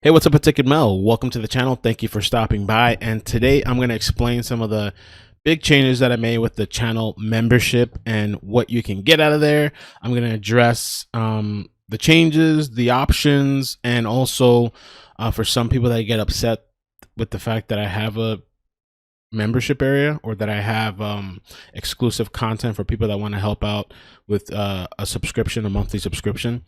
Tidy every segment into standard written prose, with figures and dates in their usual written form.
Hey, what's up? It's iCkEdMeL. Welcome to the channel. Thank you for stopping by. And today I'm going to explain some of the big changes that I made with the channel membership and what you can get out of there. I'm going to address the changes, the options, and also for some people that get upset with the fact that I have a membership area or that I have exclusive content for people that want to help out with a subscription, a monthly subscription.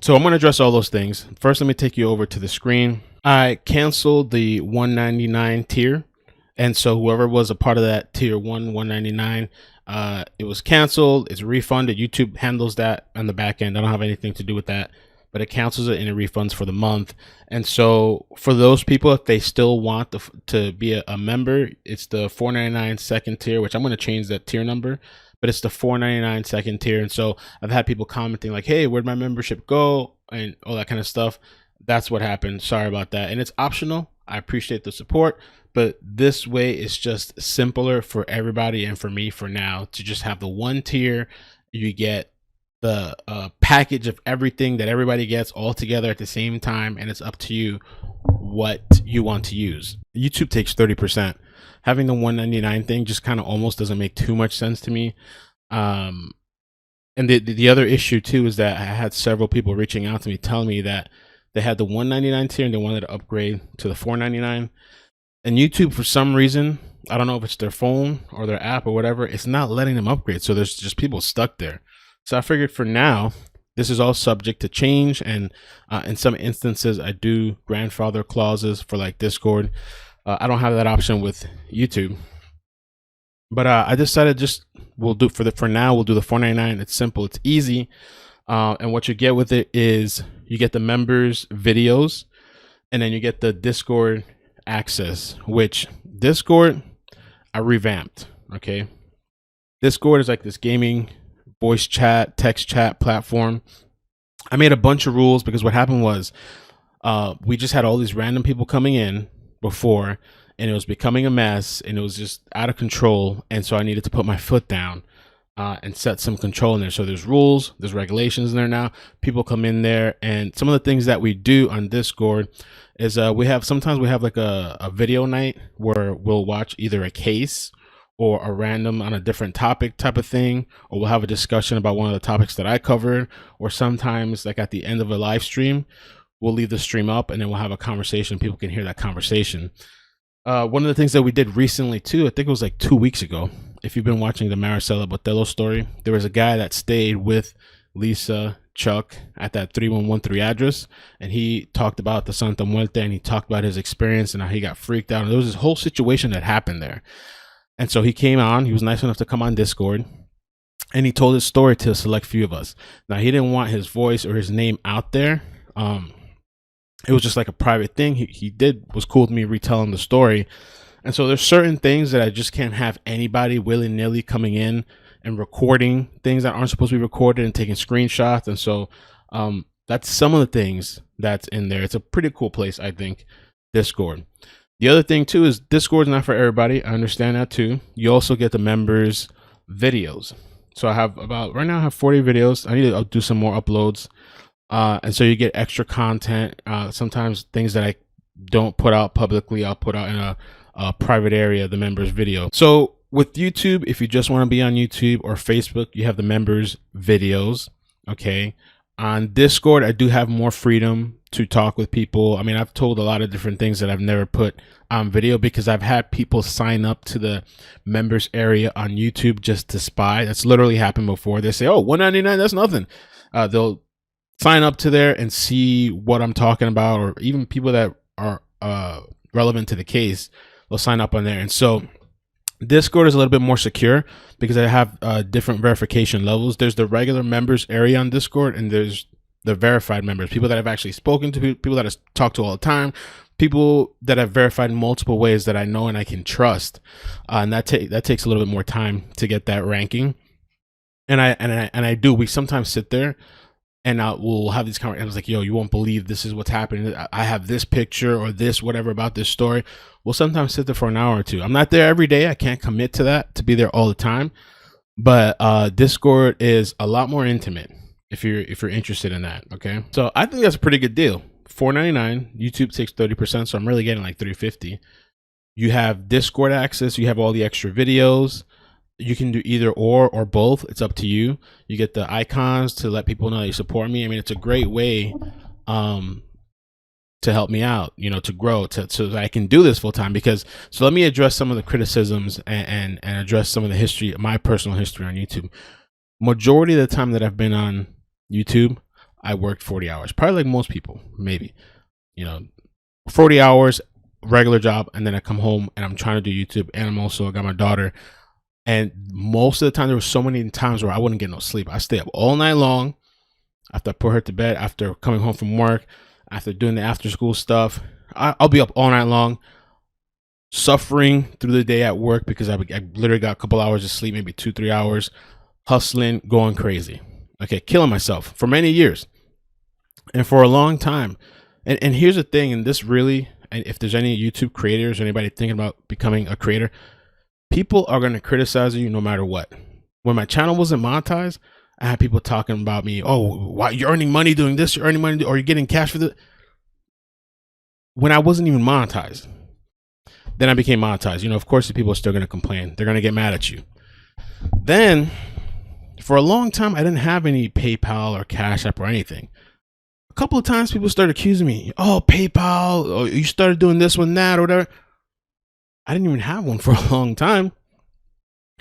So I'm going to address all those things. First, let me take you over to the screen. I canceled the $199 tier. And so whoever was a part of that tier $199, it was canceled. It's refunded. YouTube handles that on the back end. I don't have anything to do with that, but it cancels it and it refunds for the month. And so for those people, if they still want to be a member, it's the $4.99 second tier, which I'm going to change that tier number. But it's the $4.99 second tier. And so I've had people commenting like, hey, where'd my membership go? And all that kind of stuff. That's what happened. Sorry about that. And it's optional. I appreciate the support, but this way it's just simpler for everybody and for me for now to just have the one tier. You get the package of everything that everybody gets all together at the same time. And it's up to you what you want to use. YouTube takes 30%. Having the $199 thing just kind of almost doesn't make too much sense to me. And the other issue too is that I had several people reaching out to me telling me that they had the $199 tier and they wanted to upgrade to the $4.99. And YouTube, for some reason, I don't know if it's their phone or their app or whatever, it's not letting them upgrade. So there's just people stuck there. So I figured for now, this is all subject to change. And in some instances, I do grandfather clauses for like Discord. I don't have that option with YouTube, but I decided we'll do for now. We'll do the $4.99. It's simple. It's easy. And what you get with it is you get the members videos and then you get the Discord access, which Discord I revamped. Okay. Discord is like this gaming voice chat, text chat platform. I made a bunch of rules because what happened was we just had all these random people coming in before and it was becoming a mess and it was just out of control. And so I needed to put my foot down and set some control in there. So there's rules, there's regulations in there now. People come in there, and some of the things that we do on Discord is sometimes we have like a video night where we'll watch either a case or a random on a different topic type of thing, or we'll have a discussion about one of the topics that I covered, or sometimes like at the end of a live stream, we'll leave the stream up and then we'll have a conversation. People can hear that conversation. One of the things that we did recently too, I think it was like 2 weeks ago, if you've been watching the Maricela Botello story, there was a guy that stayed with Lisa Chuck at that 3113 address, and he talked about the Santa Muerte and he talked about his experience and how he got freaked out. And there was this whole situation that happened there. And so he came on, he was nice enough to come on Discord, and he told his story to a select few of us. Now, he didn't want his voice or his name out there. It was just like a private thing. He was cool with me retelling the story. And so there's certain things that I just can't have anybody willy-nilly coming in and recording things that aren't supposed to be recorded and taking screenshots. And so that's some of the things that's in there. It's a pretty cool place, I think, Discord. The other thing too is Discord's not for everybody. I understand that too. You also get the members videos. So I have right now I have 40 videos. I need to do some more uploads. And so you get extra content. Sometimes things that I don't put out publicly, I'll put out in a private area, the members video. So with YouTube, if you just want to be on YouTube or Facebook, you have the members videos. Okay. On Discord, I do have more freedom to talk with people. I mean, I've told a lot of different things that I've never put on video because I've had people sign up to the members area on YouTube just to spy. That's literally happened before. They say, oh, $199, that's nothing. They'll sign up to there and see what I'm talking about, or even people that are relevant to the case, they'll sign up on there. And so Discord is a little bit more secure because I have different verification levels. There's the regular members area on Discord, and there's the verified members, people that I've actually spoken to, people that I talk to all the time, people that I've verified in multiple ways that I know and I can trust. And that takes a little bit more time to get that ranking. And I do. We sometimes sit there and we'll have these conversations. I was like, yo, you won't believe this is what's happening. I have this picture or this, whatever about this story. We'll sometimes sit there for an hour or two. I'm not there every day. I can't commit to that, to be there all the time. But Discord is a lot more intimate if you're interested in that. Okay. So I think that's a pretty good deal. $4.99. YouTube takes 30%, so I'm really getting like $3.50. You have Discord access. You have all the extra videos. You can do either or both. It's up to you. You get the icons to let people know that you support me. I mean, it's a great way to help me out, you know, to grow, so that I can do this full time. Because, so let me address some of the criticisms and address some of the history, my personal history on YouTube. Majority of the time that I've been on YouTube, I worked 40 hours, probably like most people, maybe, you know, 40 hours, regular job. And then I come home and I'm trying to do YouTube, and I got my daughter. And most of the time, there were so many times where I wouldn't get no sleep. I stay up all night long after I put her to bed, after coming home from work, after doing the after school stuff. I'll be up all night long, suffering through the day at work because I literally got a couple hours of sleep, maybe 2-3 hours, hustling, going crazy. Okay, killing myself for many years. And for a long time. And here's the thing, and this really, and if there's any YouTube creators or anybody thinking about becoming a creator, people are going to criticize you no matter what. When my channel wasn't monetized, I had people talking about me. Oh, why you're earning money doing this? You're earning money, or you're getting cash for this. When I wasn't even monetized, then I became monetized. You know, of course, the people are still going to complain. They're going to get mad at you. Then, for a long time, I didn't have any PayPal or Cash App or anything. A couple of times, people started accusing me. Oh, PayPal. Oh, you started doing this one, that, or whatever. I didn't even have one for a long time.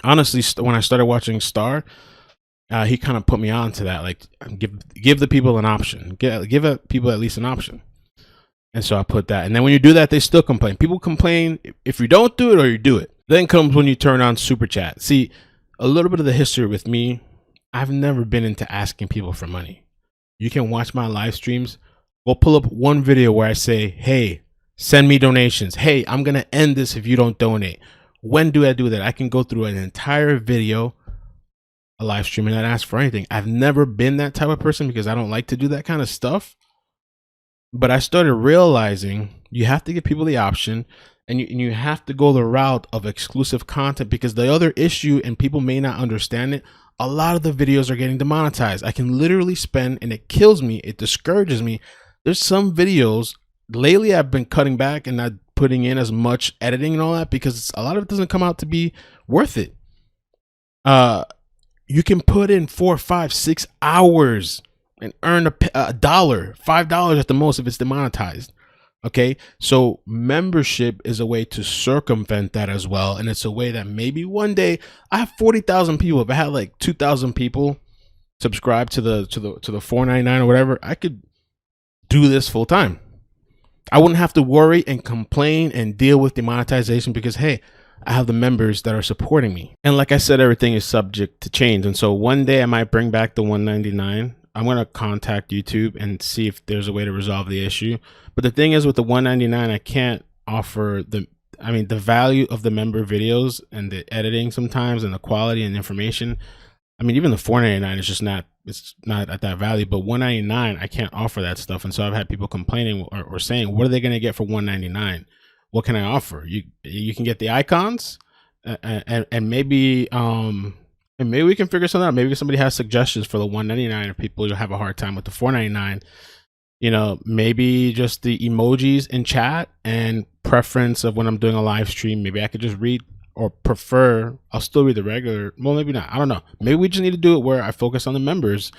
Honestly, when I started watching Star, he kind of put me on to that. Like, give the people an option. Give people at least an option. And so I put that. And then when you do that, they still complain. People complain if you don't do it or you do it. Then comes when you turn on Super Chat. See, a little bit of the history with me, I've never been into asking people for money. You can watch my live streams. We'll pull up one video where I say, hey, send me donations. Hey, I'm going to end this if you don't donate. When do I do that? I can go through an entire video, a live stream, and not ask for anything. I've never been that type of person because I don't like to do that kind of stuff. But I started realizing you have to give people the option, and you have to go the route of exclusive content, because the other issue, and people may not understand it, a lot of the videos are getting demonetized. I can literally spend, and it kills me, it discourages me. There's some videos lately I've been cutting back and not putting in as much editing and all that, because a lot of it doesn't come out to be worth it. You can put in 4, 5, 6 hours and earn $1, $5 at the most if it's demonetized. Okay, so membership is a way to circumvent that as well, and it's a way that maybe one day I have 40,000 people. If I had like 2,000 people subscribe to the $4.99 or whatever, I could do this full time. I wouldn't have to worry and complain and deal with demonetization because, hey, I have the members that are supporting me. And like I said, everything is subject to change. And so one day I might bring back the $1.99. I'm going to contact YouTube and see if there's a way to resolve the issue. But the thing is, with the $1.99, I can't offer the value of the member videos and the editing sometimes, and the quality and information. I mean, even the $4.99 is just not, it's not at that value, but $1.99, I can't offer that stuff. And so I've had people complaining or saying, what are they going to get for $1.99? What can I offer? You can get the icons, and maybe we can figure something out. Maybe somebody has suggestions for the $1.99 if people have a hard time with the $4.99. You know, maybe just the emojis in chat and preference of when I'm doing a live stream. Maybe I could just read, or prefer, I'll still read the regular. Well, maybe not. I don't know. Maybe we just need to do it where I focus on the members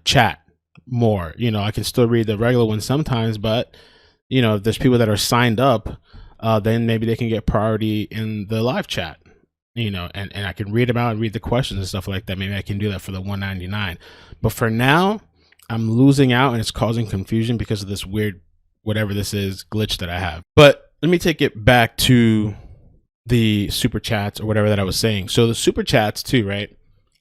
chat more. You know, I can still read the regular one sometimes, but you know, if there's people that are signed up, then maybe they can get priority in the live chat. You know, and I can read them out and read the questions and stuff like that. Maybe I can do that for the $1.99. But for now, I'm losing out, and it's causing confusion because of this weird, whatever this is, glitch that I have. But let me take it back to the super chats or whatever that I was saying. So the super chats too, right?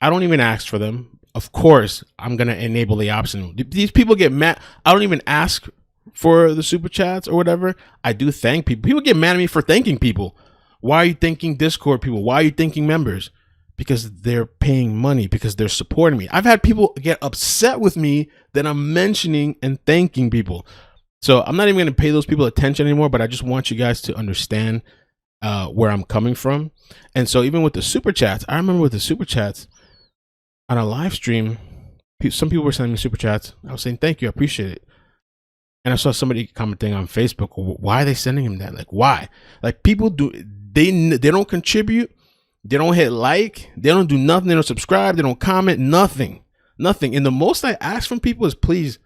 I don't even ask for them. Of course, I'm going to enable the option. These people get mad. I don't even ask for the super chats or whatever. I do thank people. People get mad at me for thanking people. Why are you thanking Discord people? Why are you thanking members? Because they're paying money, because they're supporting me. I've had people get upset with me that I'm mentioning and thanking people. So I'm not even going to pay those people attention anymore, but I just want you guys to understand where I'm coming from. And so even with the super chats, I remember with the super chats on a live stream, some people were sending me super chats. I was saying, thank you, I appreciate it. And I saw somebody commenting on Facebook, why are they sending him that? Like, why? Like, people do, they don't contribute. They don't hit like, they don't do nothing. They don't subscribe. They don't comment, nothing. And the most I ask from people is please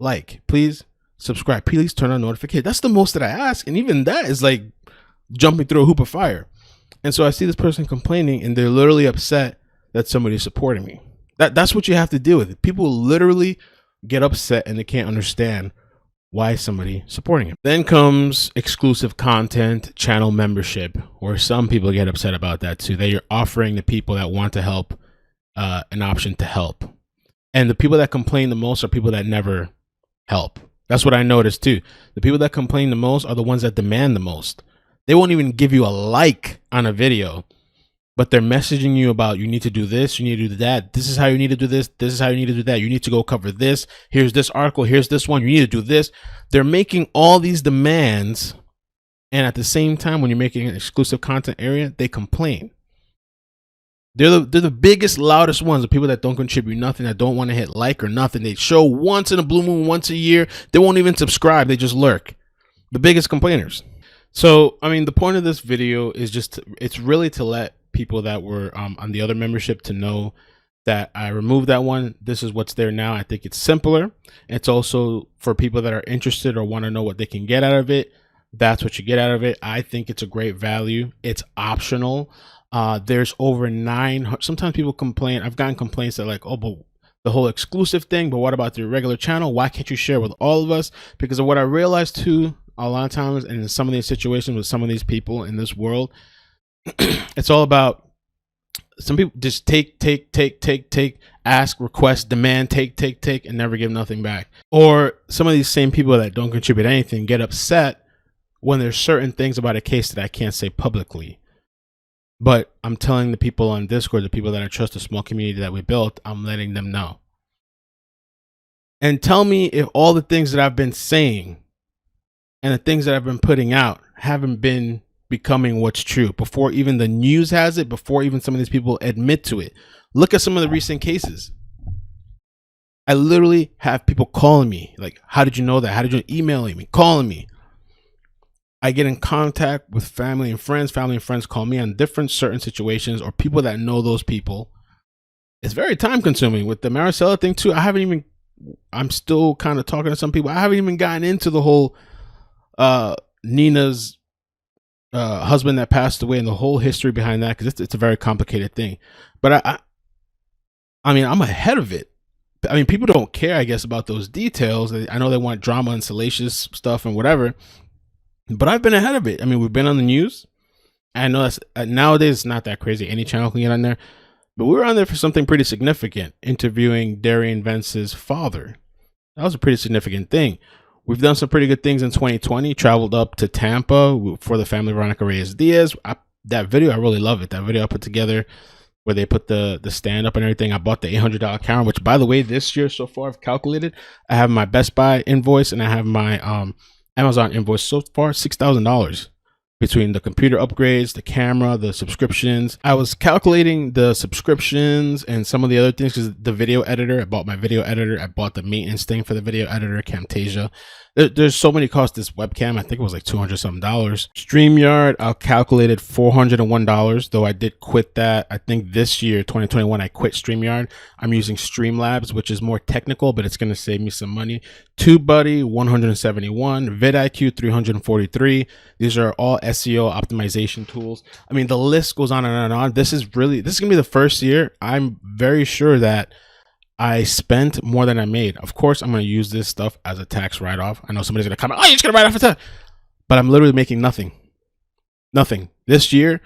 like, please subscribe, please turn on notifications. That's the most that I ask. And even that is like jumping through a hoop of fire. And so I see this person complaining and they're literally upset that somebody's supporting me. That's what you have to deal with. People literally get upset and they can't understand why somebody supporting him. Then comes exclusive content, channel membership, where some people get upset about that too. They are offering the people that want to help an option to help. And the people that complain the most are people that never help. That's what I noticed too. The people that complain the most are the ones that demand the most. They won't even give you a like on a video, but they're messaging you about, you need to do this, you need to do that. This is how you need to do this. This is how you need to do that. You need to go cover this. Here's this article. Here's this one. You need to do this. They're making all these demands. And at the same time, when you're making an exclusive content area, they complain. They're the biggest, loudest ones, the people that don't contribute nothing, that don't want to hit like or nothing. They show once in a blue moon, once a year. They won't even subscribe. They just lurk. The biggest complainers. So, I mean, the point of this video is just, it's really to let people that were on the other membership to know that I removed that one. This is what's there now. I think it's simpler. It's also for people that are interested or want to know what they can get out of it. That's what you get out of it. I think it's a great value. It's optional. There's over 900. Sometimes people complain. I've gotten complaints that like, oh, but the whole exclusive thing, but what about your regular channel? Why can't you share with all of us? Because of what I realized too, a lot of times, and in some of these situations with some of these people in this world, it's all about, some people just take, ask, request, demand, take, and never give nothing back. Or some of these same people that don't contribute anything get upset when there's certain things about a case that I can't say publicly. But I'm telling the people on Discord, the people that I trust, the small community that we built, I'm letting them know. And tell me if all the things that I've been saying and the things that I've been putting out haven't been becoming what's true before even the news has it, before even some of these people admit to it. Look at some of the recent cases. I literally have people calling me like, how did you know that? How did you emailing me, calling me? I get in contact with family and friends. Family and friends call me on different certain situations, or people that know those people. It's very time consuming. With the Maricela thing too, I'm still kind of talking to some people. I haven't even gotten into the whole Nina's husband that passed away and the whole history behind that, because it's a very complicated thing. But I mean, I'm ahead of it. I mean, people don't care, I guess, about those details. I know they want drama and salacious stuff and whatever, but I've been ahead of it. I mean, we've been on the news. I know that's nowadays it's not that crazy. Any channel can get on there, but we were on there for something pretty significant, interviewing Darian Vence's father. That was a pretty significant thing. We've done some pretty good things in 2020. Traveled up to Tampa for the family of Veronica Reyes-Diaz. That video, I really love it. That video I put together where they put the stand up and everything. I bought the $800 camera, which, by the way, this year so far I've calculated, I have my Best Buy invoice and I have my Amazon invoice so far, $6,000 between the computer upgrades, the camera, the subscriptions. I was calculating the subscriptions and some of the other things because the video editor, I bought my video editor. I bought the maintenance thing for the video editor, Camtasia. There's so many costs. This webcam, I think it was like $200 something. StreamYard, I calculated $401, though I did quit that. I think this year, 2021, I quit StreamYard. I'm using Streamlabs, which is more technical, but it's going to save me some money. TubeBuddy, $171, vidIQ, $343. These are all SEO optimization tools. I mean, the list goes on and on and on. This is going to be the first year. I'm very sure that I spent more than I made. Of course, I'm going to use this stuff as a tax write-off. I know somebody's going to comment, oh, you're just going to write off a tax. But I'm literally making nothing. Nothing. This year,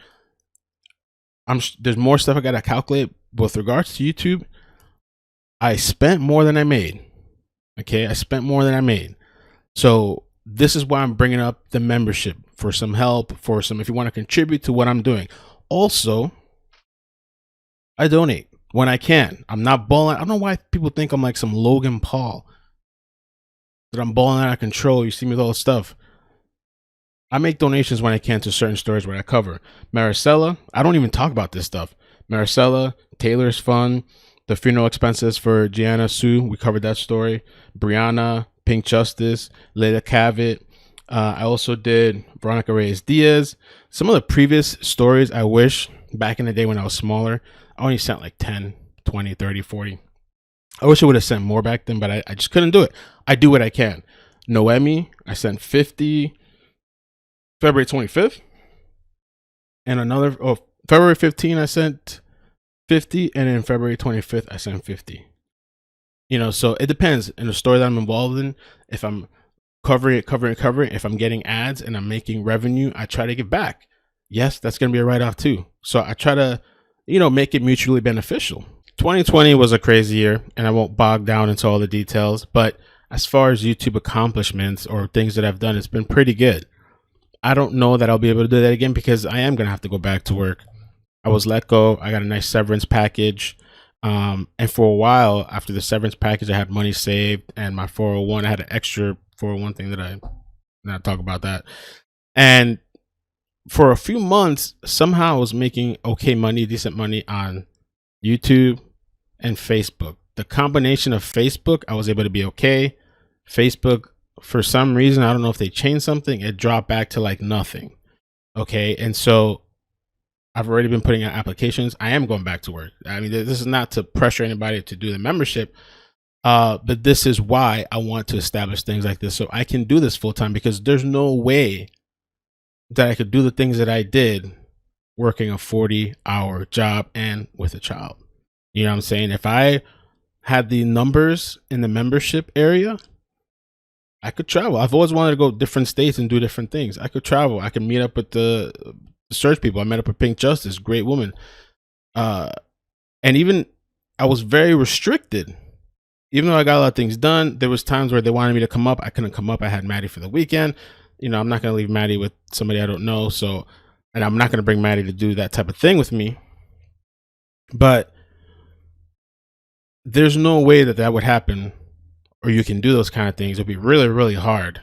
there's more stuff I got to calculate. With regards to YouTube, I spent more than I made. Okay, I spent more than I made. So this is why I'm bringing up the membership, for some help, for some, if you want to contribute to what I'm doing. Also, I donate when I can. I'm not balling. I don't know why people think I'm like some Logan Paul, that I'm balling out of control. You see me with all this stuff. I make donations when I can to certain stories where I cover. Maricela, I don't even talk about this stuff. Maricela, Taylor's Fund, the funeral expenses for Gianna Sue, we covered that story. Brianna, Pink Justice, Leila Cavett. I also did Veronica Reyes Diaz. Some of the previous stories, I wish back in the day when I was smaller, I only sent like 10, 20, 30, 40. I wish I would have sent more back then, but I just couldn't do it. I do what I can. Noemi, I sent 50 February 25th. And another, February 15, I sent 50. And then February 25th, I sent 50. You know, so it depends in the story that I'm involved in. If I'm covering, if I'm getting ads and I'm making revenue, I try to give back. Yes, that's going to be a write-off too. So I try to, you know, make it mutually beneficial. 2020 was a crazy year, and I won't bog down into all the details, but as far as YouTube accomplishments or things that I've done, it's been pretty good. I don't know that I'll be able to do that again because I am going to have to go back to work. I was let go. I got a nice severance package. And for a while after the severance package, I had money saved, and my 401, I had an extra 401 thing that I not talk about that. And for a few months, somehow I was making okay money, decent money on YouTube and Facebook. The combination of Facebook, I was able to be okay. Facebook, for some reason, I don't know if they changed something, it dropped back to like nothing. Okay. And so I've already been putting out applications. I am going back to work. I mean, this is not to pressure anybody to do the membership, but this is why I want to establish things like this so I can do this full time, because there's no way that I could do the things that I did working a 40-hour job and with a child. You know what I'm saying? If I had the numbers in the membership area, I could travel. I've always wanted to go different states and do different things. I could travel. I could meet up with the search people. I met up with Pink Justice, great woman. And even I was very restricted. Even though I got a lot of things done, there was times where they wanted me to come up. I couldn't come up. I had Maddie for the weekend. You know, I'm not going to leave Maddie with somebody I don't know. So, and I'm not going to bring Maddie to do that type of thing with me. But there's no way that that would happen, or you can do those kind of things. It'd be really, really hard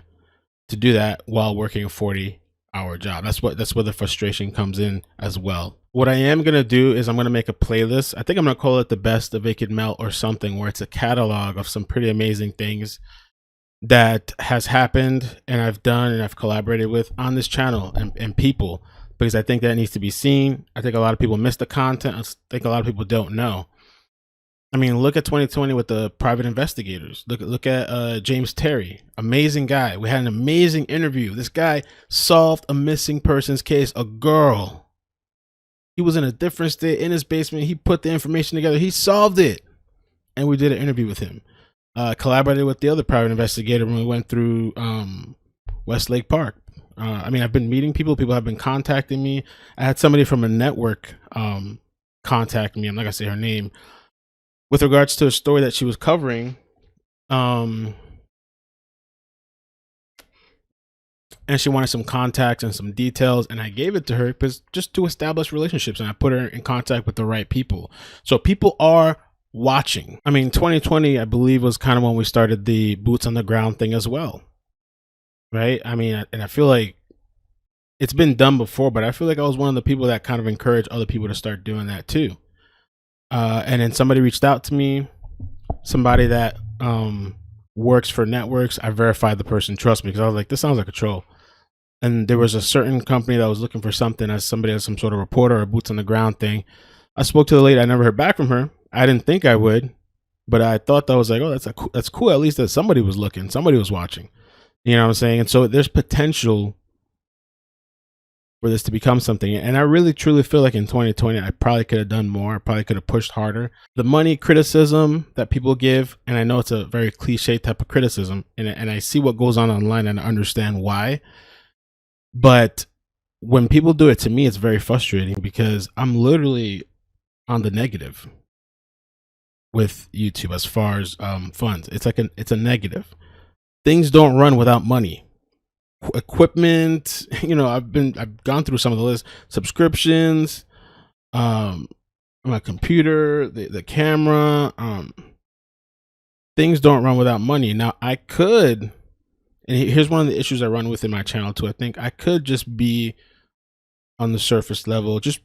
to do that while working a 40-hour job. That's where the frustration comes in as well. What I am going to do is I'm going to make a playlist. I think I'm going to call it the best of iCkEdMeL or something, where it's a catalog of some pretty amazing things that has happened and I've done and I've collaborated with on this channel and people, because I think that needs to be seen. I think a lot of people miss the content. I think a lot of people don't know. I mean, look at 2020 with the private investigators. Look at James Terry, amazing guy. We had an amazing interview. This guy solved a missing persons case, a girl. He was in a different state in his basement. He put the information together. He solved it. And we did an interview with him. Collaborated with the other private investigator when we went through Westlake Park. I mean, I've been meeting people. People have been contacting me. I had somebody from a network contact me. I'm not going to say her name, with regards to a story that she was covering. And she wanted some contacts and some details, and I gave it to her because just to establish relationships, and I put her in contact with the right people. So people are watching. I mean, 2020, I believe, was kind of when we started the boots on the ground thing as well. Right? I mean, and I feel like it's been done before, but I feel like I was one of the people that kind of encouraged other people to start doing that too. And then somebody reached out to me, somebody that works for networks. I verified the person, trust me, because I was like, this sounds like a troll. And there was a certain company that was looking for something as somebody as some sort of reporter or boots on the ground thing. I spoke to the lady. I never heard back from her. I didn't think I would, but I thought that was like, oh, that's cool. At least that somebody was looking, somebody was watching. You know what I'm saying? And so there's potential for this to become something. And I really truly feel like in 2020, I probably could have done more. I probably could have pushed harder. The money criticism that people give, and I know it's a very cliche type of criticism, and I see what goes on online and I understand why. But when people do it to me, it's very frustrating because I'm literally on the negative with YouTube as far as funds. It's like it's a negative. Things don't run without money. Equipment, you know, I've gone through some of the list. Subscriptions, my computer, the camera, things don't run without money. Now I could, and here's one of the issues I run with in my channel too. I think I could just be on the surface level, just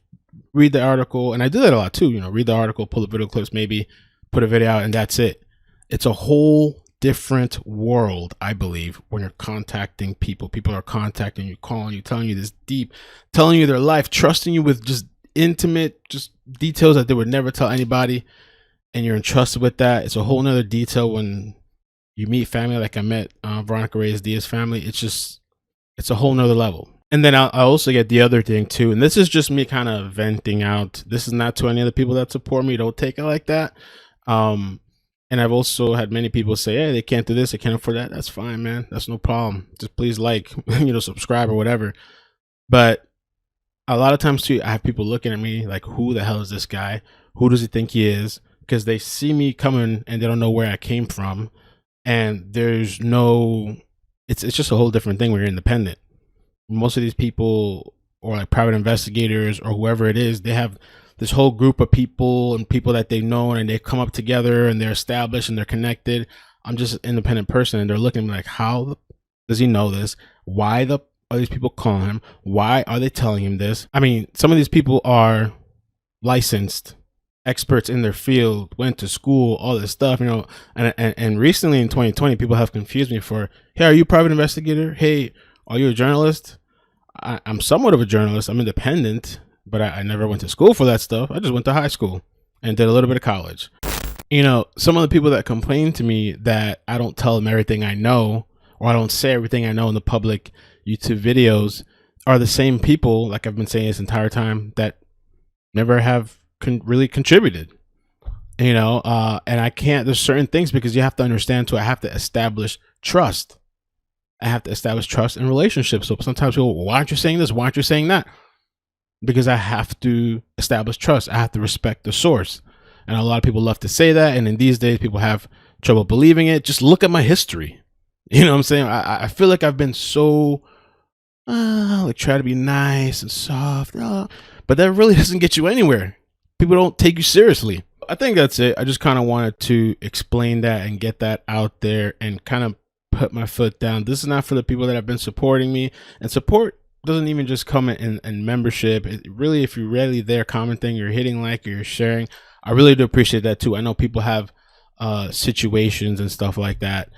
read the article, and I do that a lot too. You know, read the article, pull the video clips, maybe put a video out, and that's it. It's a whole different world, I believe, when you're contacting people. People are contacting you, calling you, telling you this deep, telling you their life, trusting you with just intimate, just details that they would never tell anybody, and you're entrusted with that. It's a whole nother detail when you meet family like I met Veronica Reyes Diaz family. It's a whole nother level. And then I also get the other thing too, and this is just me kind of venting out. This is not to any of the people that support me. Don't take it like that. And I've also had many people say, hey, they can't do this, they can't afford that. That's fine, man. That's no problem. Just please subscribe or whatever. But a lot of times too, I have people looking at me like, who the hell is this guy? Who does he think he is? Because they see me coming and they don't know where I came from. And there's no, it's just a whole different thing when you're independent. Most of these people, or like private investigators or whoever it is, they have this whole group of people and people that they've known, and they come up together and they're established and they're connected. I'm just an independent person, and they're looking at me like, how does he know this? Why are these people calling him? Why are they telling him this? I mean, some of these people are licensed experts in their field, went to school, all this stuff, and recently in 2020, people have confused me for, hey, are you a private investigator? Hey, are you a journalist? I'm somewhat of a journalist. I'm independent, but I never went to school for that stuff. I just went to high school and did a little bit of college. Some of the people that complain to me that I don't tell them everything I know, or I don't say everything I know in the public YouTube videos, are the same people, like I've been saying this entire time, that never have really contributed. And I can't, there's certain things, because you have to understand too, I have to establish trust. I have to establish trust in relationships. So sometimes people, well, why aren't you saying this? Why aren't you saying that? Because I have to establish trust. I have to respect the source. And a lot of people love to say that. And in these days, people have trouble believing it. Just look at my history. You know what I'm saying? I feel like I've been so, try to be nice and soft. But that really doesn't get you anywhere. People don't take you seriously. I think that's it. I just kind of wanted to explain that and get that out there and kind of put my foot down. This is not for the people that have been supporting me, and support doesn't even just come in membership. It really, if you're really there commenting, you're hitting like, or you're sharing, I really do appreciate that too. I know people have situations and stuff like that,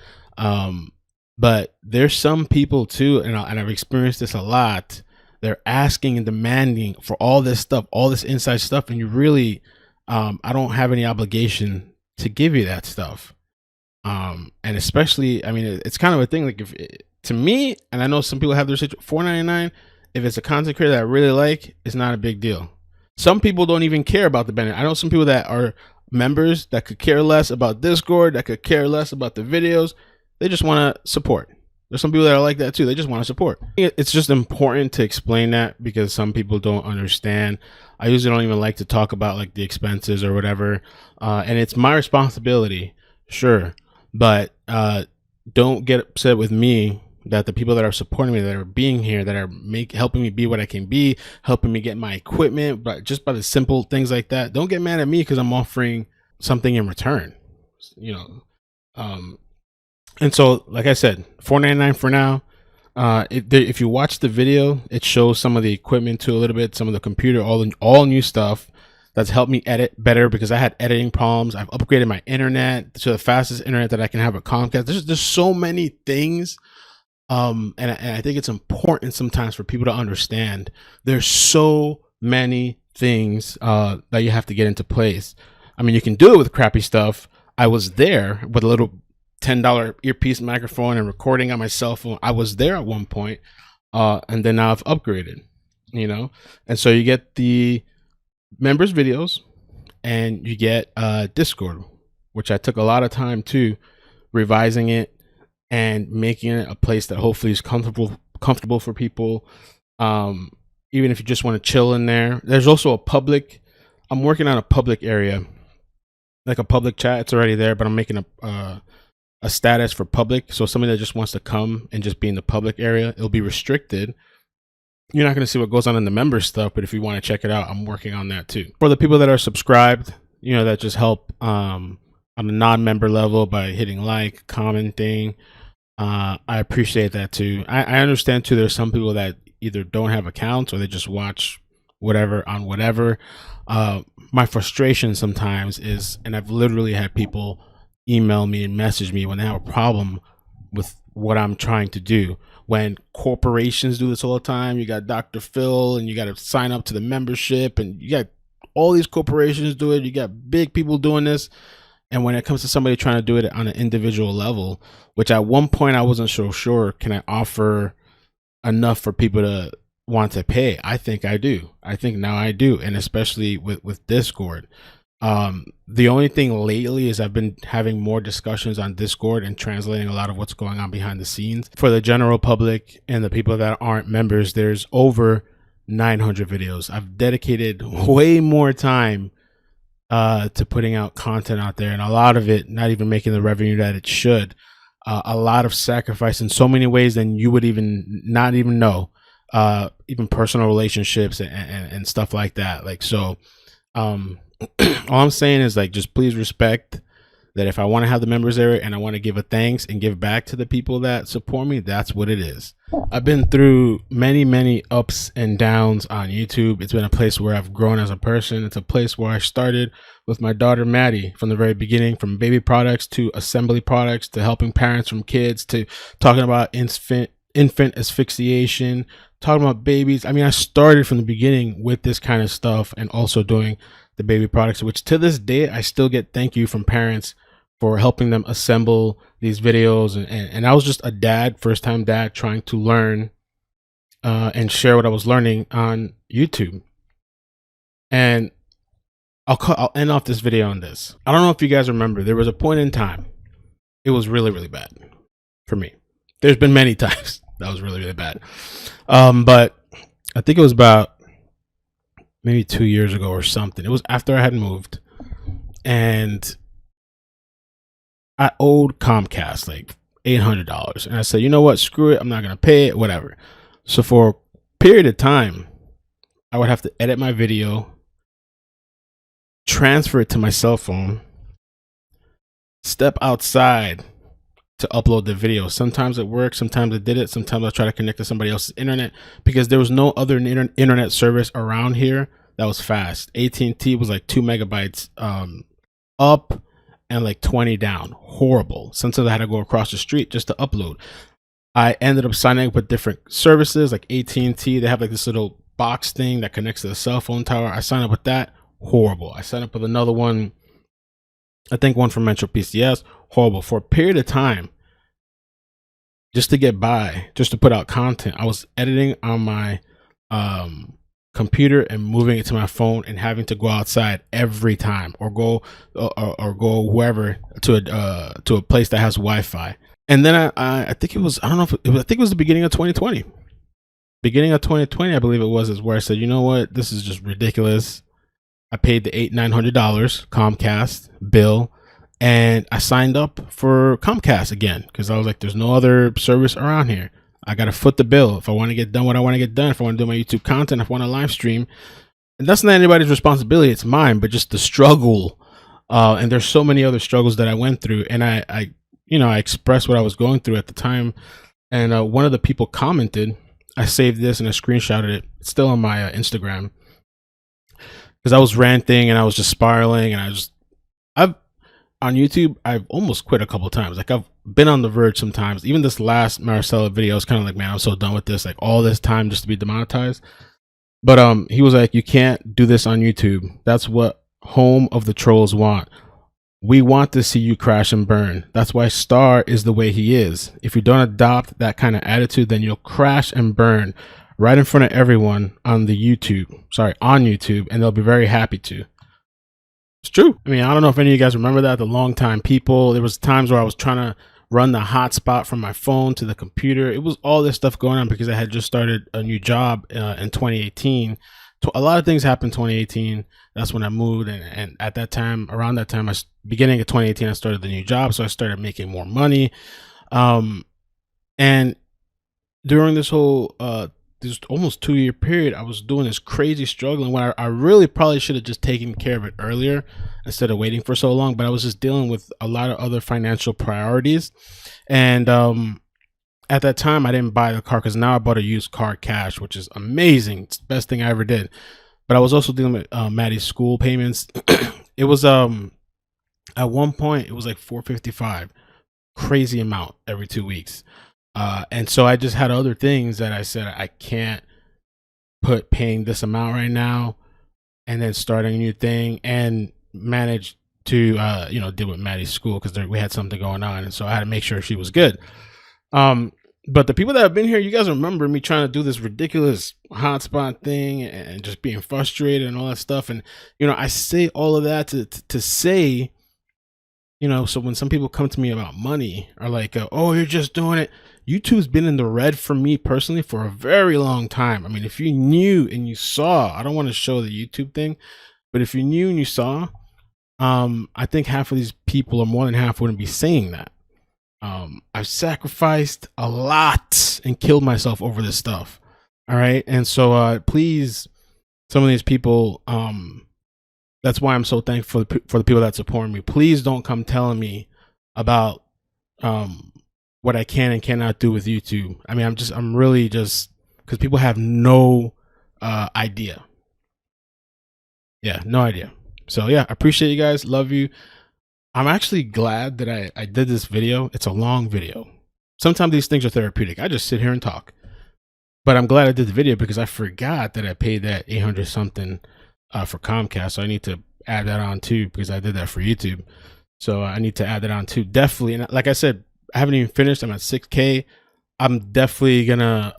but there's some people too, and I've experienced this a lot. They're asking and demanding for all this stuff, all this inside stuff, and you really, I don't have any obligation to give you that stuff. And especially, I mean, it's kind of a thing, like to me, and I know some people have their situation, $4.99, if it's a content creator that I really like, it's not a big deal. Some people don't even care about the benefit. I know some people that are members that could care less about Discord, that could care less about the videos. They just want to support. There's some people that are like that too. They just want to support. It's just important to explain that, because some people don't understand. I usually don't even like to talk about like the expenses or whatever. And it's my responsibility, sure. But don't get upset with me that the people that are supporting me, that are being here, that are helping me be what I can be, helping me get my equipment, but just by the simple things like that, don't get mad at me because I'm offering something in return, and so, like I said, $4.99 for now. If you watch the video, it shows some of the equipment too, a little bit, some of the computer, all new stuff that's helped me edit better, because I had editing problems. I've upgraded my internet to the fastest internet that I can have at Comcast. There's so many things. And I think it's important sometimes for people to understand there's so many things that you have to get into place. I mean, you can do it with crappy stuff. I was there with a little $10 earpiece microphone and recording on my cell phone. I was there at one point, and then now I've upgraded, and so you get the members videos, and you get Discord, which I took a lot of time to revising it and making it a place that hopefully is comfortable for people, even if you just want to chill in there. There's also I'm working on a public area, like a public chat. It's already there, but I'm making a status for public, so somebody that just wants to come and just be in the public area, it'll be restricted. You're not going to see what goes on in the member stuff, but if you want to check it out, I'm working on that too. For the people that are subscribed, that just help on a non-member level by hitting like, commenting, I appreciate that too. I understand too, there's some people that either don't have accounts or they just watch whatever on whatever. My frustration sometimes is, and I've literally had people email me and message me when they have a problem with what I'm trying to do. When corporations do this all the time, you got Dr. Phil and you got to sign up to the membership, and you got all these corporations do it. You got big people doing this. And when it comes to somebody trying to do it on an individual level, which at one point I wasn't so sure, can I offer enough for people to want to pay? I think I do. I think now I do. And especially with Discord. The only thing lately is I've been having more discussions on Discord and translating a lot of what's going on behind the scenes for the general public and the people that aren't members. There's over 900 videos. I've dedicated way more time to putting out content out there, and a lot of it not even making the revenue that it should. A lot of sacrifice in so many ways than you would not even know. Even personal relationships and stuff like that. Like, so all I'm saying is, like, just please respect that if I want to have the members area and I want to give a thanks and give back to the people that support me, that's what it is. I've been through many ups and downs on YouTube. It's been a place where I've grown as a person. It's a place where I started with my daughter Maddie from the very beginning, from baby products to assembly products to helping parents from kids to talking about infant asphyxiation, talking about babies. I mean, I started from the beginning with this kind of stuff and also doing the baby products, which to this day I still get thank you from parents for helping them assemble these videos. And I was just a dad, first time dad, trying to learn and share what I was learning on YouTube. And I'll end off this video on this. I don't know if you guys remember, there was a point in time it was really bad for me. There's been many times that was really bad, but I think it was about maybe 2 years ago or something. It was after I had moved, and I owed Comcast like $800, and I said, you know what, screw it, I'm not gonna pay it, whatever. So for a period of time, I would have to edit my video, transfer it to my cell phone, step outside to upload the video. Sometimes it worked, sometimes it didn't, sometimes I try to connect to somebody else's internet, because there was no other internet service around here that was fast. AT&T was like 2 megabytes up and like 20 down. Horrible. Sometimes I had to go across the street just to upload. I ended up signing up with different services like AT&T. They have like this little box thing that connects to the cell phone tower. I signed up with that. Horrible. I signed up with another one, I think one from Metro PCS. Horrible. For a period of time, just to get by, just to put out content, I was editing on my computer and moving it to my phone and having to go outside every time, or go wherever to a place that has Wi-Fi. And then I think it was, I don't know if I think it was the beginning of 2020. Beginning of 2020, I believe it was, is where I said, you know what, this is just ridiculous. I paid the $900 Comcast bill, and I signed up for Comcast again because I was like, there's no other service around here. I got to foot the bill if I want to get done what I want to get done, if I want to do my YouTube content, if I want to live stream. And that's not anybody's responsibility, it's mine, but just the struggle. And there's so many other struggles that I went through, and I expressed what I was going through at the time. And one of the people commented, I saved this and I screenshotted it. It's still on my Instagram, because I was ranting and I was just spiraling, and I've on YouTube, I've almost quit a couple of times. Like, I've been on the verge sometimes. Even this last Marcella video, I was kind of like, man, I'm so done with this. Like, all this time just to be demonetized. But he was like, you can't do this on YouTube. That's what home of the trolls want. We want to see you crash and burn. That's why Star is the way he is. If you don't adopt that kind of attitude, then you'll crash and burn right in front of everyone on YouTube, and they'll be very happy to. It's true. I mean, I don't know if any of you guys remember that, the long time people. There was times where I was trying to run the hotspot from my phone to the computer. It was all this stuff going on because I had just started a new job in 2018. A lot of things happened in 2018. That's when I moved, and at that time, around that time, beginning of 2018, I started the new job, so I started making more money. And during this whole this almost 2-year period, I was doing this crazy struggling when I really probably should have just taken care of it earlier instead of waiting for so long. But I was just dealing with a lot of other financial priorities. And at that time, I didn't buy the car because now I bought a used car cash, which is amazing. It's the best thing I ever did. But I was also dealing with Maddie's school payments. It was At one point, it was like 455, crazy amount every 2 weeks. And so I just had other things that I said I can't put paying this amount right now and then starting a new thing and manage to deal with Maddie's school because we had something going on, and so I had to make sure she was good. But the people that have been here, you guys remember me trying to do this ridiculous hotspot thing and just being frustrated and all that stuff. And I say all of that to say, so when some people come to me about money or like, oh, you're just doing it. YouTube's been in the red for me personally for a very long time. I mean, if you knew and you saw, I don't want to show the YouTube thing, but if you knew and you saw, I think half of these people or more than half wouldn't be saying that. I've sacrificed a lot and killed myself over this stuff. All right. And so, please, some of these people, that's why I'm so thankful for the people that support me. Please don't come telling me about, what I can and cannot do with YouTube. I mean, I'm really just, because people have no, idea. Yeah. No idea. So yeah, I appreciate you guys. Love you. I'm actually glad that I did this video. It's a long video. Sometimes these things are therapeutic. I just sit here and talk. But I'm glad I did the video because I forgot that I paid that 800 something for Comcast. So I need to add that on too because I did that for YouTube. So I need to add that on too. Definitely. And like I said, I haven't even finished. I'm at 6K. I'm definitely gonna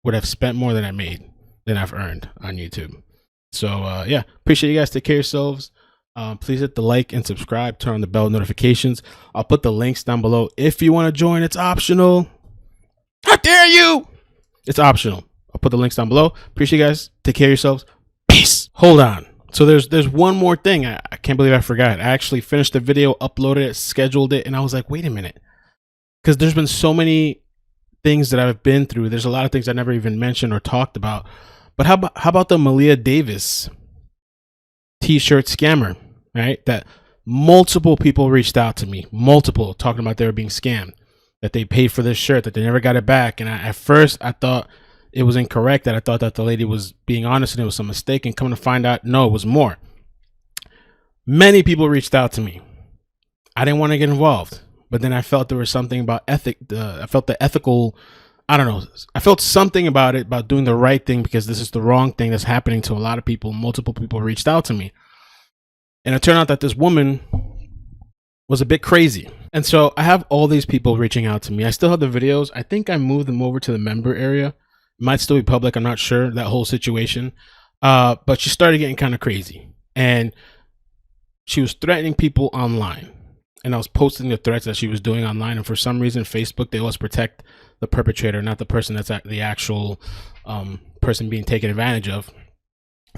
would have spent more than I've earned on YouTube. So yeah, appreciate you guys. Take care of yourselves. Please hit the like and subscribe, turn on the bell notifications. I'll put the links down below. If you want to join, it's optional. How dare you? It's optional. I'll put the links down below. Appreciate you guys. Take care of yourselves. Peace. Hold on. So there's one more thing. I can't believe I forgot. I actually finished the video, uploaded it, scheduled it, and I was like, wait a minute. Because there's been so many things that I've been through. There's a lot of things I never even mentioned or talked about. But how about the Malia Davis t-shirt scammer, right? That multiple people reached out to me, multiple, talking about they were being scammed, that they paid for this shirt, that they never got it back. And at first I thought it was incorrect, that I thought that the lady was being honest and it was some mistake, and coming to find out, no, it was more. Many people reached out to me. I didn't want to get involved, but then I felt there was something about I felt the ethical, I don't know. I felt something about it, about doing the right thing, because this is the wrong thing that's happening to a lot of people. Multiple people reached out to me. And it turned out that this woman was a bit crazy. And so I have all these people reaching out to me. I still have the videos. I think I moved them over to the member area. It might still be public. I'm not sure, that whole situation. But she started getting kind of crazy. And she was threatening people online. And I was posting the threats that she was doing online. And for some reason, Facebook, they always protect the perpetrator, not the person that's the actual person being taken advantage of.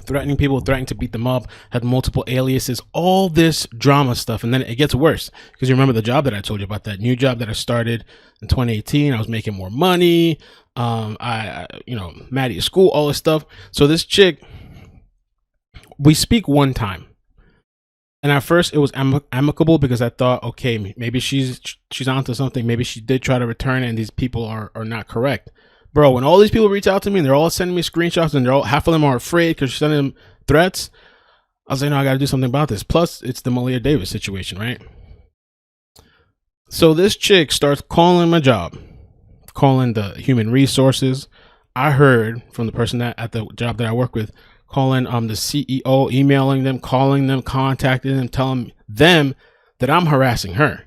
Threatening people, threatening to beat them up, had multiple aliases, all this drama stuff. And then it gets worse, because you remember the job that I told you about, that new job that I started in 2018. I was making more money. Maddie at school, all this stuff. So this chick, we speak one time. And at first it was amicable, because I thought, okay, maybe she's onto something. Maybe she did try to return it and these people are not correct. Bro, when all these people reach out to me and they're all sending me screenshots and half of them are afraid because she's sending them threats, I was like, no, I got to do something about this. Plus, it's the Malia Davis situation, right? So this chick starts calling my job, calling the human resources. I heard from the person at the job that I work with, calling the CEO, emailing them, calling them, contacting them, telling them that I'm harassing her,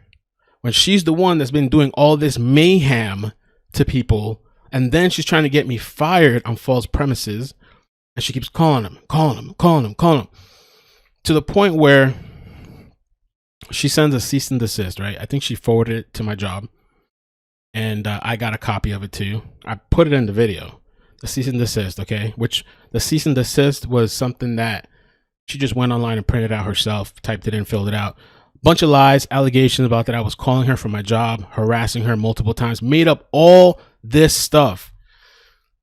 when she's the one that's been doing all this mayhem to people. And then she's trying to get me fired on false premises, and she keeps calling them, to the point where she sends a cease and desist, right? I think she forwarded it to my job, and I got a copy of it too. I put it in the video, the cease and desist, okay? Which the cease and desist was something that she just went online and printed out herself, typed it in, filled it out. Bunch of lies, allegations about that I was calling her from my job, harassing her multiple times, made up all this stuff.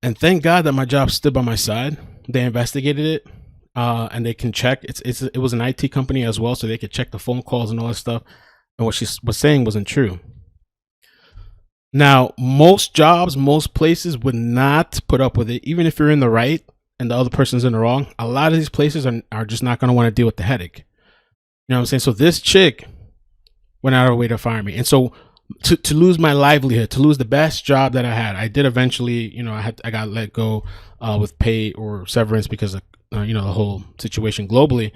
And thank God that my job stood by my side. They investigated it, and they can check. It was an IT company as well, so they could check the phone calls and all that stuff. And what she was saying wasn't true. Now, most jobs, most places would not put up with it, even if you're in the right and the other person's in the wrong. A lot of these places are just not going to want to deal with the headache. You know what I'm saying? So this chick went out of her way to fire me. And so to lose my livelihood, to lose the best job that I had, I did eventually, you know, I got let go with pay or severance because of, you know, the whole situation globally.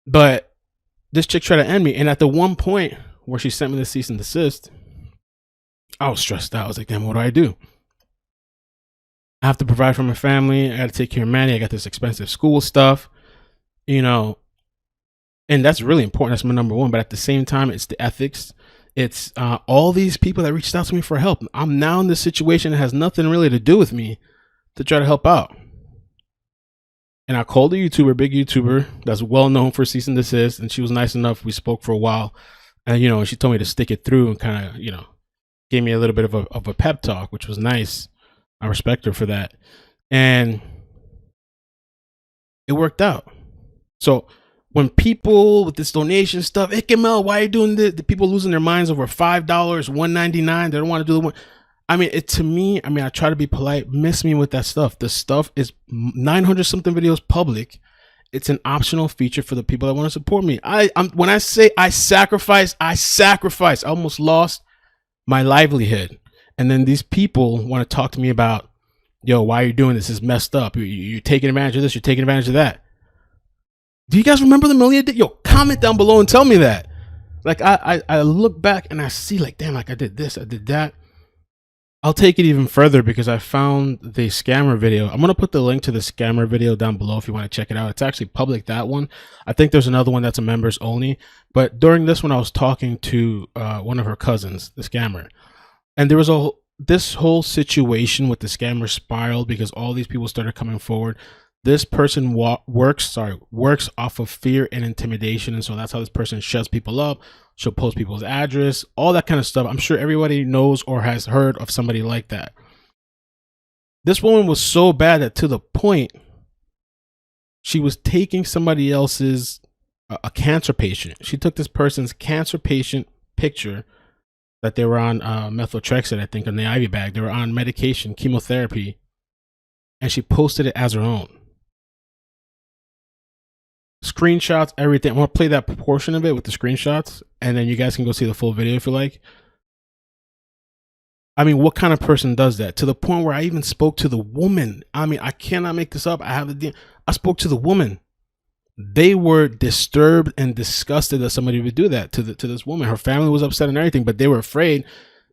But this chick tried to end me. And at the one point where she sent me the cease and desist, I was stressed out. I was like, damn, what do I do? I have to provide for my family. I got to take care of Manny. I got this expensive school stuff, you know, and that's really important. That's my number one. But at the same time, it's the ethics. It's all these people that reached out to me for help. I'm now in this situation that has nothing really to do with me to try to help out. And I called a YouTuber, big YouTuber that's well known for cease and desist, and she was nice enough. We spoke for a while, and you know, she told me to stick it through and kind of, you know, gave me a little bit of a pep talk, which was nice. I respect her for that, and it worked out. So when people with this donation stuff, iCkEdMeL, why are you doing this? The people losing their minds over $5, $1.99. They don't want to do the one. I mean, to me, I mean, I try to be polite. Miss me with that stuff. The stuff is 900 something videos public. It's an optional feature for the people that want to support me. When I say I sacrifice, I almost lost my livelihood. And then these people want to talk to me about, yo, why are you doing this? This is messed up. You're taking advantage of this. You're taking advantage of that. Do you guys remember the million? Yo, comment down below and tell me that. Like, I look back and I see, like, damn, like I did this, I did that. I'll take it even further because I found the scammer video. I'm going to put the link to the scammer video down below if you want to check it out. It's actually public, that one. I think there's another one that's a members only. But during this one, I was talking to one of her cousins, the scammer. And there was this whole situation with the scammer spiraled because all these people started coming forward. This person works off of fear and intimidation. And so that's how this person shuts people up. She'll post people's address, all that kind of stuff. I'm sure everybody knows or has heard of somebody like that. This woman was so bad that to the point she was taking somebody else's, a cancer patient. She took this person's cancer patient picture that they were on methotrexate, I think, in the IV bag. They were on medication, chemotherapy, and she posted it as her own. Screenshots, everything. I'm going to play that portion of it with the screenshots, and then you guys can go see the full video if you like. I mean, what kind of person does that? To the point where I even spoke to the woman. I mean, I cannot make this up. I spoke to the woman. They were disturbed and disgusted that somebody would do that to this woman. Her family was upset and everything, but they were afraid.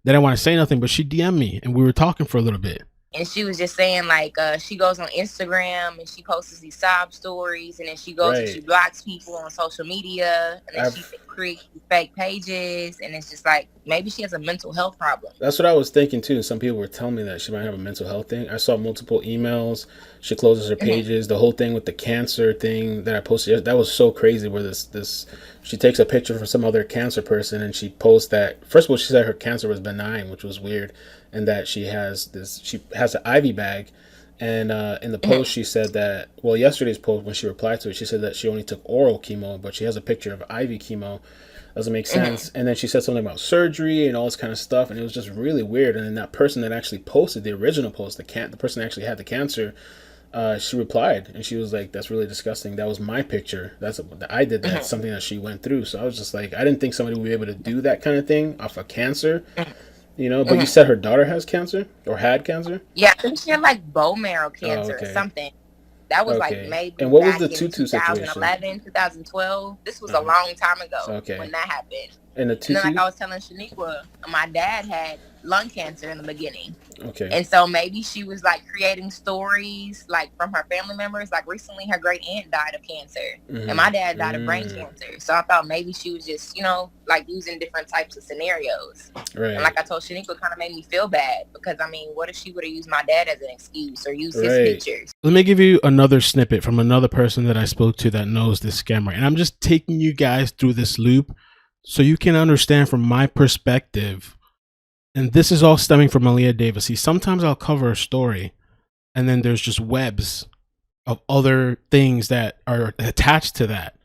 They didn't want to say nothing, but she DM'd me, and we were talking for a little bit. And she was just saying, like, she goes on Instagram and she posts these sob stories, and then she goes and she blocks people on social media, and then she creates fake pages, and it's just like, maybe she has a mental health problem. That's what I was thinking too. Some people were telling me that she might have a mental health thing. I saw multiple emails. She closes her pages. The whole thing with the cancer thing that I posted, that was so crazy, where she takes a picture from some other cancer person and she posts that, first of all, she said her cancer was benign, which was weird, and that she has an IV bag. And in the post, she said that, well, yesterday's post, when she replied to it, she said that she only took oral chemo, but she has a picture of IV chemo. Doesn't make sense. And then she said something about surgery and all this kind of stuff, and it was just really weird. And then that person that actually posted the original post, the person that actually had the cancer, she replied, and she was like, "That's really disgusting. That was my picture. I did that. Something that she went through." So I was just like, I didn't think somebody would be able to do that kind of thing off of cancer. You know, but you said her daughter has cancer or had cancer? Yeah, I think she had like bone marrow cancer or something. That was like maybe and what was the Tutu 2011, 2012. This was a long time ago when that happened. And then, like I was telling Shaniqua, my dad had lung cancer in the beginning. Okay. And so maybe she was like creating stories like from her family members. Like recently her great aunt died of cancer and my dad died of brain cancer. So I thought maybe she was just, you know, like using different types of scenarios. Right. And like I told Shaniqua, kind of made me feel bad because I mean, what if she would have used my dad as an excuse or used his pictures? Let me give you another snippet from another person that I spoke to that knows this scammer. And I'm just taking you guys through this loop so you can understand from my perspective. And this is all stemming from Aaliyah Davis. See, sometimes I'll cover a story and then there's just webs of other things that are attached to that.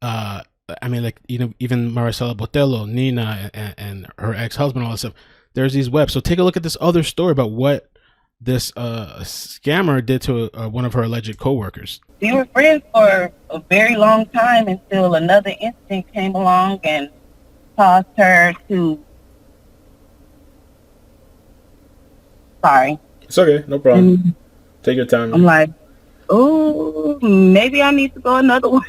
I mean, like, you know, even Maricela Botello, Nina, and her ex-husband, all that stuff. There's these webs. So take a look at this other story about what this scammer did to one of her alleged co-workers. They were friends for a very long time until another incident came along and caused her to... Sorry. It's okay, no problem. Take your time. I'm like, oh, maybe I need to go another one.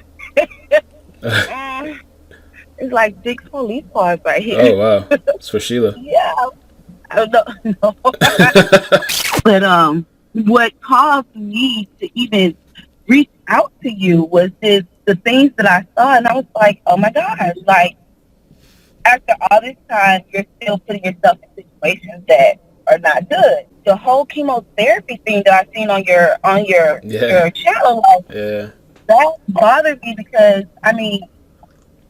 It's like 6 police cars right here. Oh, wow. It's for Sheila. Yeah. I don't know. But what caused me to even reach out to you was the things that I saw, and I was like, oh my gosh, like, after all this time, you're still putting yourself in situations that are not good. The whole chemotherapy thing that I've seen on your channel, like, that bothered me because, I mean,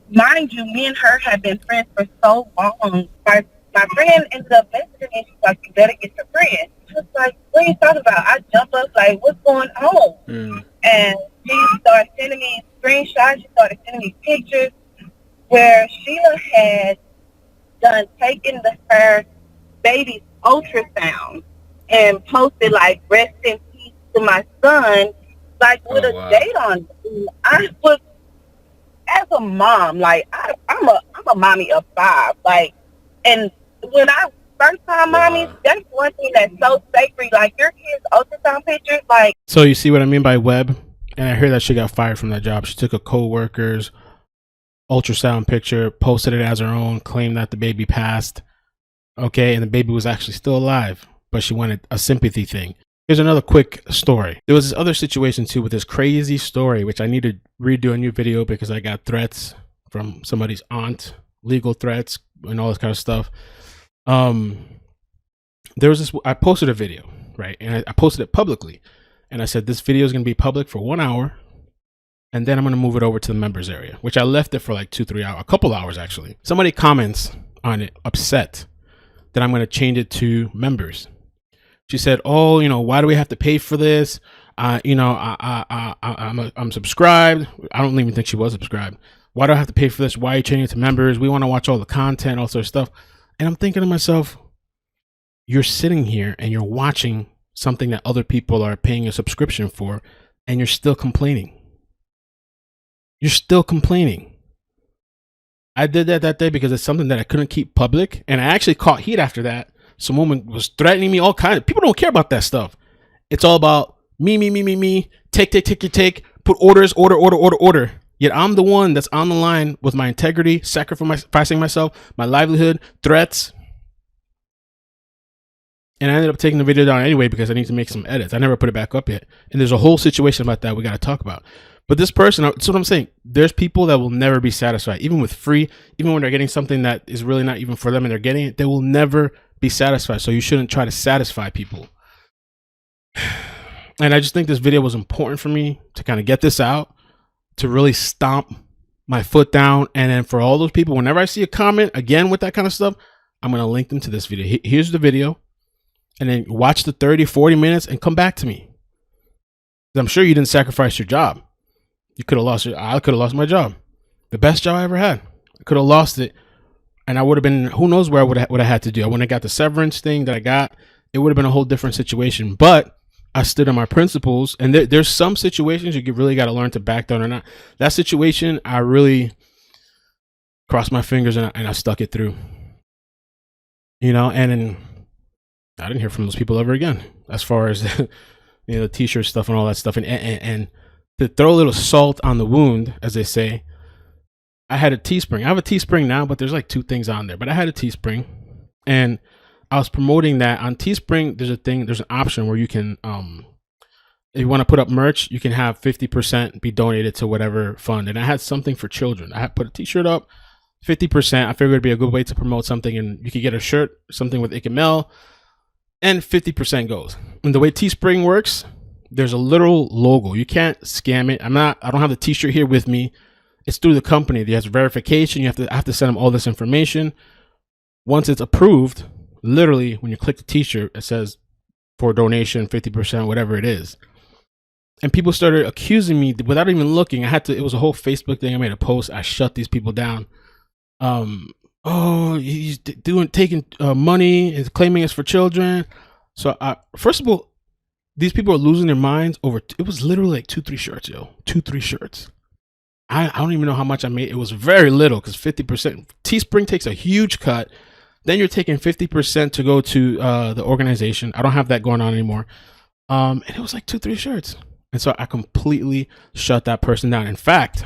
mind you, me and her have been friends for so long. My friend ended up messaging me. She's like, you better get your friend. She was like, what are you talking about? I jumped up like, what's going on? And she started sending me screenshots. She started sending me pictures where Sheila had taken her baby's ultrasound and posted like, rest in peace to my son, like with a date on it. I was, as a mom, like I'm a mommy of 5, like, and when I first time mommy, that's one thing that's so sacred, like your kids' ultrasound pictures, like. So you see what I mean by web? And I heard that she got fired from that job. She took a co-worker's ultrasound picture, posted it as her own, claimed that the baby passed. Okay, and the baby was actually still alive, but she wanted a sympathy thing. Here's another quick story. There was this other situation too with this crazy story, which I need to redo a new video because I got threats from somebody's aunt, legal threats and all this kind of stuff. There was this, I posted a video, right? And I posted it publicly. And I said, this video is going to be public for 1 hour. And then I'm going to move it over to the members area, which I left it for like 2-3 hours, a couple hours actually. Somebody comments on it, upset that I'm going to change it to members. She said, oh, you know, why do we have to pay for this? You know, I'm subscribed. I don't even think she was subscribed. Why do I have to pay for this? Why are you changing it to members? We want to watch all the content, all sort of stuff. And I'm thinking to myself, you're sitting here and you're watching something that other people are paying a subscription for, and you're still complaining. You're still complaining. I did that day because it's something that I couldn't keep public. And I actually caught heat after that. Some woman was threatening me, all kinds of people don't care about that stuff. It's all about me, take, put orders, order. Yet I'm the one that's on the line with my integrity, sacrificing myself, my livelihood, threats. And I ended up taking the video down anyway because I need to make some edits. I never put it back up yet. And there's a whole situation about that we got to talk about. But this person, that's what I'm saying. There's people that will never be satisfied, even with free, even when they're getting something that is really not even for them and they're getting it, they will never be satisfied. So you shouldn't try to satisfy people. And I just think this video was important for me to kind of get this out, to really stomp my foot down. And then for all those people, whenever I see a comment again with that kind of stuff, I'm going to link them to this video. Here's the video. And then watch the 30-40 minutes and come back to me. I'm sure you didn't sacrifice your job. You could have lost it. I could have lost my job. The best job I ever had. I could have lost it. And I would have been, who knows where I would have had to do. I wouldn't have got the severance thing that I got. It would have been a whole different situation. But I stood on my principles. And there's some situations you really got to learn to back down or not. That situation, I really crossed my fingers and I stuck it through. You know, and then I didn't hear from those people ever again. As far as, you know, the t-shirt stuff and all that stuff. And to throw a little salt on the wound, as they say, I had a Teespring. I have a Teespring now, but there's like 2 things on there. But I had a Teespring, and I was promoting that on Teespring. There's an option where you can, if you want to put up merch, you can have 50% be donated to whatever fund. And I had something for children. I had put a T-shirt up, 50%. I figured it'd be a good way to promote something, and you could get a shirt, something with iCkEdMeL, and 50% goes. And the way Teespring works, there's a literal logo. You can't scam it. I don't have the T-shirt here with me. It's through the company. There's verification. I have to send them all this information. Once it's approved, literally when you click the T-shirt, it says for donation, 50%, whatever it is. And people started accusing me without even looking. It was a whole Facebook thing. I made a post. I shut these people down. Oh, he's taking money, is claiming it's for children. So first of all, these people are losing their minds over, it was literally like 2-3 shirts, yo. 2-3 shirts. I don't even know how much I made. It was very little because 50%. Teespring takes a huge cut. Then you're taking 50% to go to the organization. I don't have that going on anymore. And it was like 2-3 shirts. And so I completely shut that person down. In fact,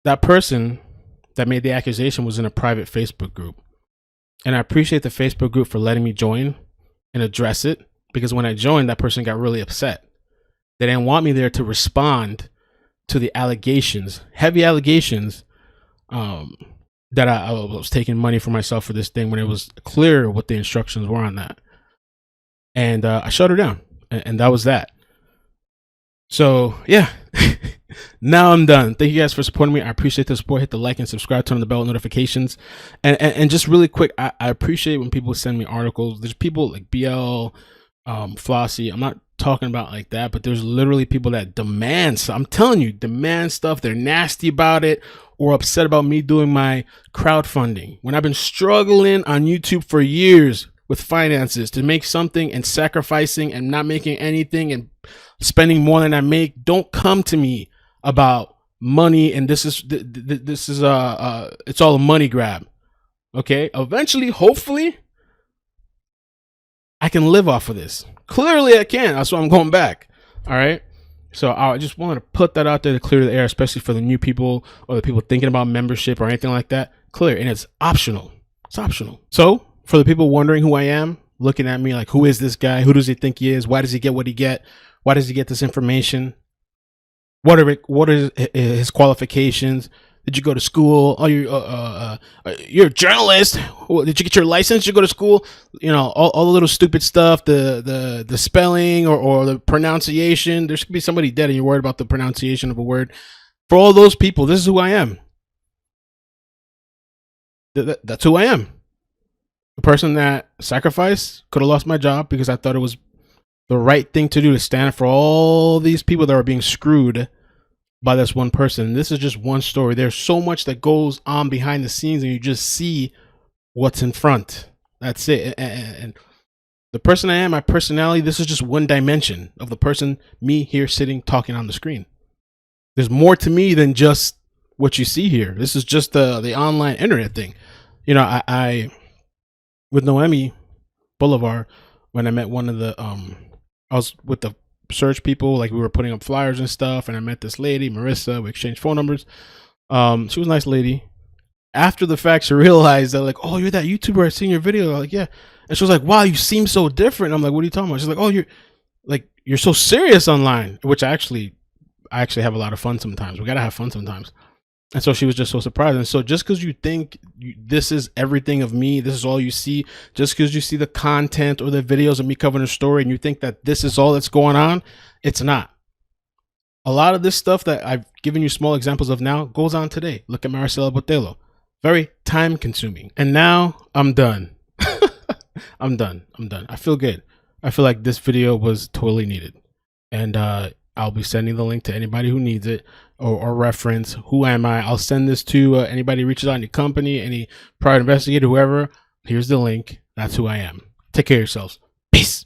that person that made the accusation was in a private Facebook group. And I appreciate the Facebook group for letting me join and address it, because when I joined, that person got really upset. They didn't want me there to respond to the allegations, heavy allegations, that I was taking money for myself for this thing when it was clear what the instructions were on that. And I shut her down, and that was that. So yeah, now I'm done. Thank you guys for supporting me. I appreciate the support. Hit the like and subscribe, turn on the bell notifications. And just really quick, I appreciate when people send me articles. There's people like BL, Flossie. I'm not talking about like that, but there's literally people that demand, I'm telling you, demand stuff. They're nasty about it or upset about me doing my crowdfunding when I've been struggling on YouTube for years with finances to make something and sacrificing and not making anything and spending more than I make. Don't come to me about money and this is it's all a money grab. Okay, eventually, hopefully I can live off of this. Clearly I can. That's why I'm going back. All right. So I just wanted to put that out there to clear the air, especially for the new people or the people thinking about membership or anything like that. Clear. And it's optional. It's optional. So for the people wondering who I am, looking at me like, who is this guy? Who does he think he is? Why does he get what he get? Why does he get this information? What are his qualifications? Did you go to school? Oh, you're a journalist. Did you get your license? Did you go to school? You know, all the little stupid stuff, the spelling or the pronunciation. There should be somebody dead and you're worried about the pronunciation of a word. For all those people, this is who I am. That's who I am. A person that sacrificed, could have lost my job because I thought it was the right thing to do to stand for all these people that are being screwed by this one person. This is just one story. There's so much that goes on behind the scenes and you just see what's in front. That's it. And the person I am, my personality, this is just one dimension of the person, me here sitting talking on the screen. There's more to me than just what you see here. This is just the online internet thing. You know, I with Noemi Boulevard, when I met one of the I was with the search people, like we were putting up flyers and stuff, and I met this lady, Marissa. We exchanged phone numbers. She was a nice lady. After the fact, she realized that, like, oh, you're that YouTuber I seen your video. I'm like, yeah. And she was like, wow, you seem so different. I'm like, what are you talking about? She's like, oh, you're so serious online, which I actually have a lot of fun sometimes. We gotta have fun sometimes. And so she was just so surprised. And so just because you think this is everything of me, this is all you see, just because you see the content or the videos of me covering a story and you think that this is all that's going on, it's not. A lot of this stuff that I've given you small examples of now goes on today. Look at Maricela Botello. Very time consuming. And now I'm done. I'm done. I feel good. I feel like this video was totally needed. And I'll be sending the link to anybody who needs it or reference. Who am I? I'll send this to anybody who reaches out, any company, any private investigator, whoever. Here's the link. That's who I am. Take care of yourselves. Peace.